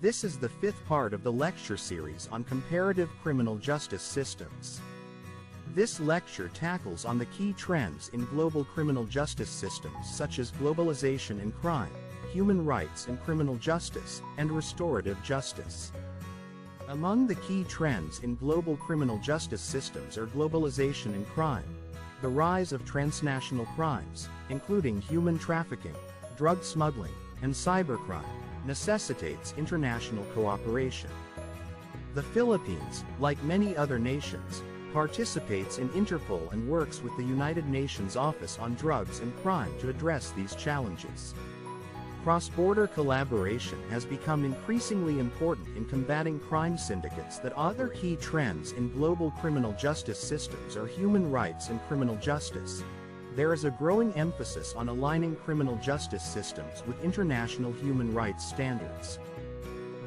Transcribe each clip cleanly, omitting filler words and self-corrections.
This is the fifth part of the lecture series on comparative criminal justice systems. This lecture tackles on the key trends in global criminal justice systems such as globalization and crime, human rights and criminal justice, and restorative justice. Among the key trends in global criminal justice systems are globalization and crime, the rise of transnational crimes, including human trafficking, drug smuggling, and cybercrime, necessitates international cooperation. The Philippines, like many other nations, participates in INTERPOL and works with the United Nations Office on Drugs and Crime to address these challenges. Cross-border collaboration has become increasingly important in combating crime syndicates. That other key trends in global criminal justice systems are human rights and criminal justice. There is a growing emphasis on aligning criminal justice systems with international human rights standards.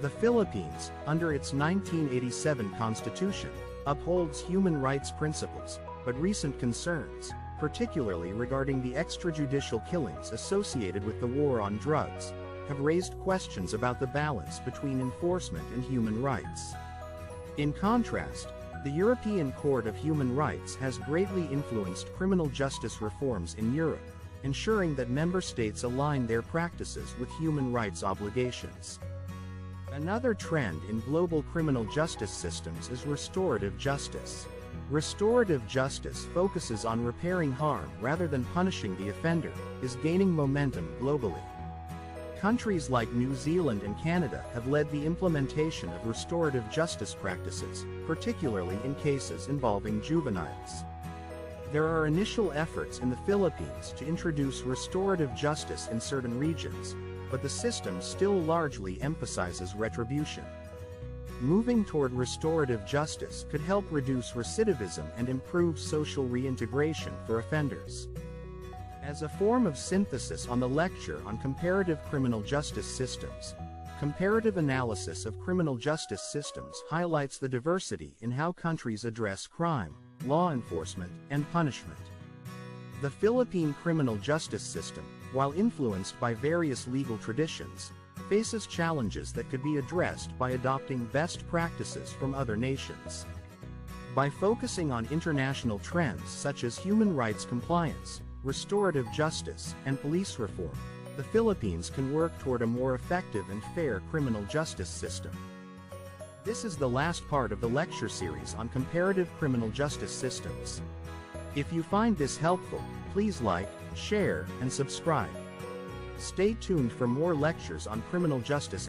The Philippines, under its 1987 constitution, upholds human rights principles, but recent concerns, particularly regarding the extrajudicial killings associated with the war on drugs, have raised questions about the balance between enforcement and human rights. In contrast, the European Court of Human Rights has greatly influenced criminal justice reforms in Europe, ensuring that member states align their practices with human rights obligations. Another trend in global criminal justice systems is restorative justice. Restorative justice focuses on repairing harm rather than punishing the offender, is gaining momentum globally. Countries like New Zealand and Canada have led the implementation of restorative justice practices, particularly in cases involving juveniles. There are initial efforts in the Philippines to introduce restorative justice in certain regions, but the system still largely emphasizes retribution. Moving toward restorative justice could help reduce recidivism and improve social reintegration for offenders. As a form of synthesis on the lecture on comparative criminal justice systems, comparative analysis of criminal justice systems highlights the diversity in how countries address crime, law enforcement, and punishment. The Philippine criminal justice system, while influenced by various legal traditions, faces challenges that could be addressed by adopting best practices from other nations. By focusing on international trends such as human rights compliance, restorative justice, and police reform, the Philippines can work toward a more effective and fair criminal justice system. This is the last part of the lecture series on comparative criminal justice systems. If you find this helpful, please like, share, and subscribe. Stay tuned for more lectures on criminal justice.